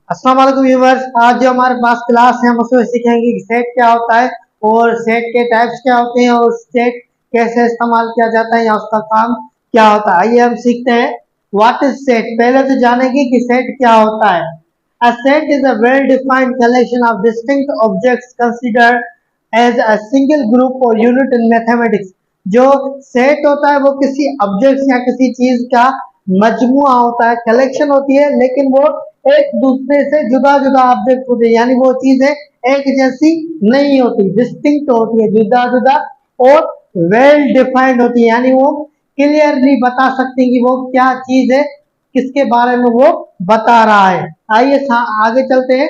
अस्सलाम वालेकुम व्यूअर्स। आज जो हमारे पास क्लास है हम उसमें सीखेंगे कि सेट क्या होता है और सेट के टाइप्स क्या होते हैं और सेट कैसे इस्तेमाल किया जाता है या उसका काम क्या होता है। आइए हम सीखते हैं व्हाट इज सेट। पहले तो जानेंगे कि सेट क्या होता है। A set is a well-defined collection of distinct objects considered as a single group or unit in mathematics। जो सेट होता है वो किसी ऑब्जेक्ट्स या किसी चीज का मजमुआ होता है, कलेक्शन होती है, लेकिन वो एक दूसरे से जुदा जुदा ऑब्जेक्ट होते हैं, यानी वो चीजें एक जैसी नहीं होती, डिस्टिंक्ट होती है, जुदा जुदा और वेल डिफाइंड होती है, यानी वो क्लियरली बता सकते हैं कि वो क्या चीज है, किसके बारे में वो बता रहा है। आइए आगे चलते हैं।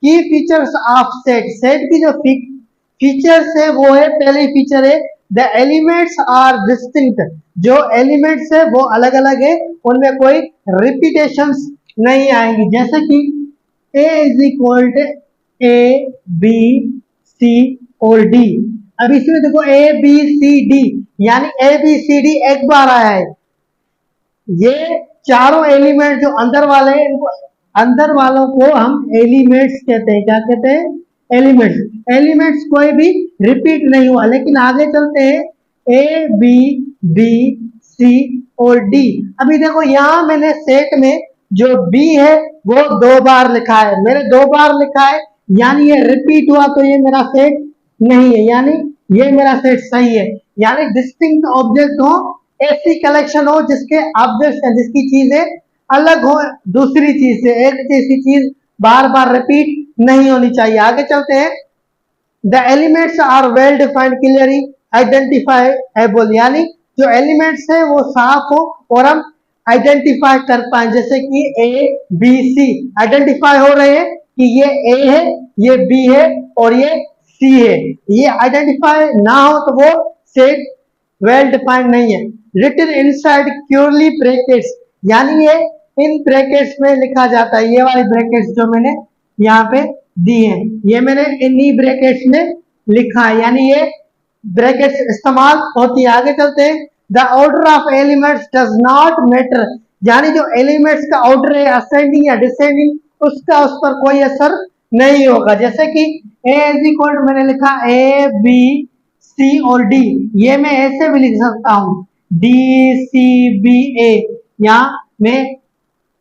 की फीचर्स ऑफ सेट। सेट की जो फीचर्स है वो है, पहली फीचर है द एलिमेंट्स आर डिस्टिंक्ट। जो एलिमेंट्स है वो अलग अलग है, उनमें कोई रिपीटेशंस नहीं आएंगी। जैसे कि A is equal to A B C और डी। अब इसमें देखो ए बी सी डी, यानी ए बी सी डी एक बार आया है। ये चारों एलिमेंट जो अंदर वाले हैं, इनको अंदर वालों को हम एलिमेंट्स कहते हैं। क्या कहते हैं? एलिमेंट्स। एलिमेंट्स कोई भी रिपीट नहीं हुआ। लेकिन आगे चलते हैं। ए बी बी सी और डी। अभी देखो यहां मैंने सेट में जो बी है वो 2 बार लिखा है, मैंने 2 बार लिखा है, यानी ये रिपीट हुआ तो ये मेरा सेट नहीं है, यानी ये मेरा सेट सही है। यानी डिस्टिंक्ट ऑब्जेक्ट हो, ऐसी कलेक्शन हो जिसके ऑब्जेक्ट्स हैं, जिसकी चीजें अलग हो दूसरी चीज से, एक जैसी चीज बार बार रिपीट नहीं होनी चाहिए। आगे चलते हैं। The elements are well defined clearly identifiable, यानी जो एलिमेंट्स है वो साफ हो और हम आइडेंटिफाई कर पाए। जैसे कि ए बी सी आइडेंटिफाई हो रहे हैं कि ये ए है, ये बी है और ये सी है। ये आइडेंटिफाई ना हो तो वो सेट वेल डिफाइंड नहीं है। रिटन इनसाइड क्योरली ब्रैकेट्स, यानी ये इन ब्रैकेट्स में लिखा जाता है। ये वाली ब्रैकेट्स जो मैंने यहाँ पे दी है, ये मैंने इन्हीं ब्रैकेट्स में लिखा है, यानी ये ब्रैकेट्स इस्तेमाल होती है। आगे चलते हैं। The order of elements does not matter, यानी जो एलिमेंट्स का ऑर्डर है, असेंडिंग या डिसेंडिंग, उसका उस पर कोई असर नहीं होगा। जैसे कि ए इज इक्वल टू मैंने लिखा ए बी सी और डी, ये मैं ऐसे भी लिख सकता हूं डी सी बी ए, या मैं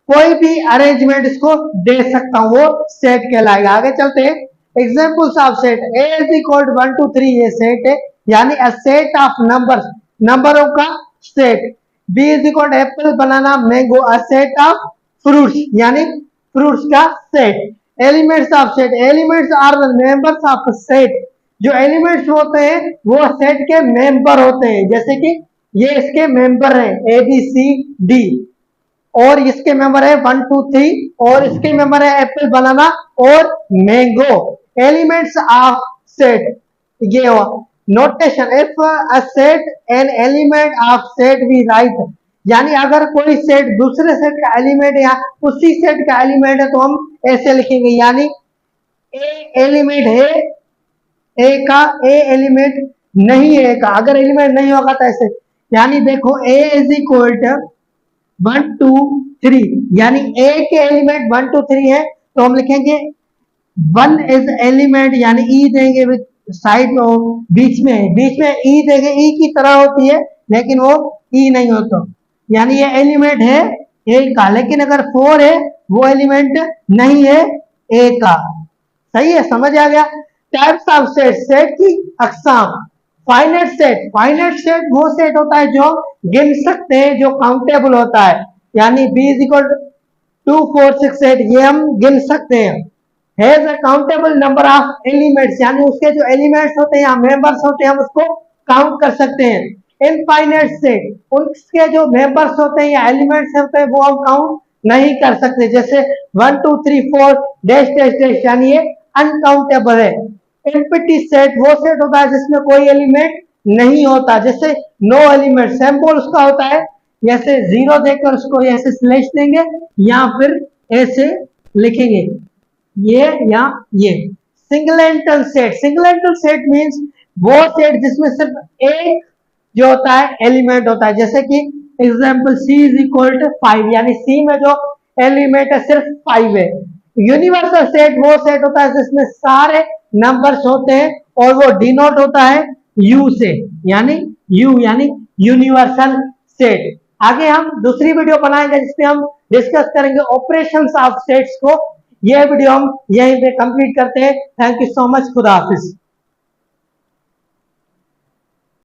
कोई भी अरेंजमेंट इसको दे सकता हूं, वो सेट कहलाएगा। आगे चलते हैं। Examples of set. A is equal to 1 2 3, ये सेट है, यानी अ सेट ऑफ नंबर्स, नंबरों का set. B is equal to apple banana mango, a set of fruits, यानी फ्रूट्स का set. Elements of set. Elements are the members of set. जो elements होते हैं वो सेट के मेंबर होते हैं। जैसे कि ये इसके मेंबर है ए बी सी डी, और इसके मेंबर है 1 2 3, और इसके मेंबर है एप्पल बनाना और मैंगो। एलिमेंट्स ऑफ सेट, ये हुआ notation. If a set an element of set we write, यानी अगर कोई सेट दूसरे सेट का एलिमेंट या उसी सेट का एलिमेंट है तो हम ऐसे लिखेंगे, यानी ए एलिमेंट है ए का, ए एलिमेंट नहीं है ए का। अगर एलिमेंट नहीं होगा तो ऐसे, यानी देखो ए इज इक्वल टू 1 2 3, यानी ए के एलिमेंट 1 2 3 है तो हम लिखेंगे 1 इज एलिमेंट, यानी ई देंगे साइड में, बीच में ई देंगे, ई की तरह होती है लेकिन वो ई नहीं होता, यानी ये एलिमेंट है ए का। लेकिन अगर 4 है वो एलिमेंट नहीं है ए का। सही है, समझ आ गया। Types of set. सेट की अकसाम। Finite set. फाइनाइट सेट वो सेट होता है जो गिन सकते हैं, जो काउंटेबल होता है, यानी बी इज इक्वल 2 4 6 8, ये हम गिन सकते हैं। Has a countable number of elements, यानी उसके जो एलिमेंट्स होते हैं या मेंबर्स होते हैं हम उसको काउंट कर सकते हैं। इनफाइनाइट सेट, उसके जो मेंबर्स होते हैं या एलिमेंट्स होते हैं वो हम काउंट नहीं कर सकते। जैसे 1 2 3 4 डैश डैश डैश, यानी ये अनकाउंटेबल है। एम्प्टी सेट वो सेट होता है जिसमें कोई एलिमेंट नहीं होता। जैसे नो एलिमेंट, सिंबल उसका होता है जैसे जीरो देकर उसको ऐसे स्लैश देंगे या फिर ऐसे लिखेंगे ये या ये। सिंगलेंटल सेट। सिंगलेंटल सेट मींस वो सेट जिसमें सिर्फ एक जो होता है एलिमेंट होता है। जैसे कि example C is equal to 5, यानी सी में जो एलिमेंट है सिर्फ 5 है। यूनिवर्सल सेट वो सेट होता है जिसमें सारे नंबर्स होते हैं और वो डिनोट होता है यू से, यानी यू यानी यूनिवर्सल सेट। आगे हम दूसरी वीडियो बनाएंगे जिसमें हम डिस्कस करेंगे ऑपरेशंस ऑफ सेट्स को। यह वीडियो हम यहीं पे कंप्लीट करते हैं। Thank you so much. खुदा हाफिज।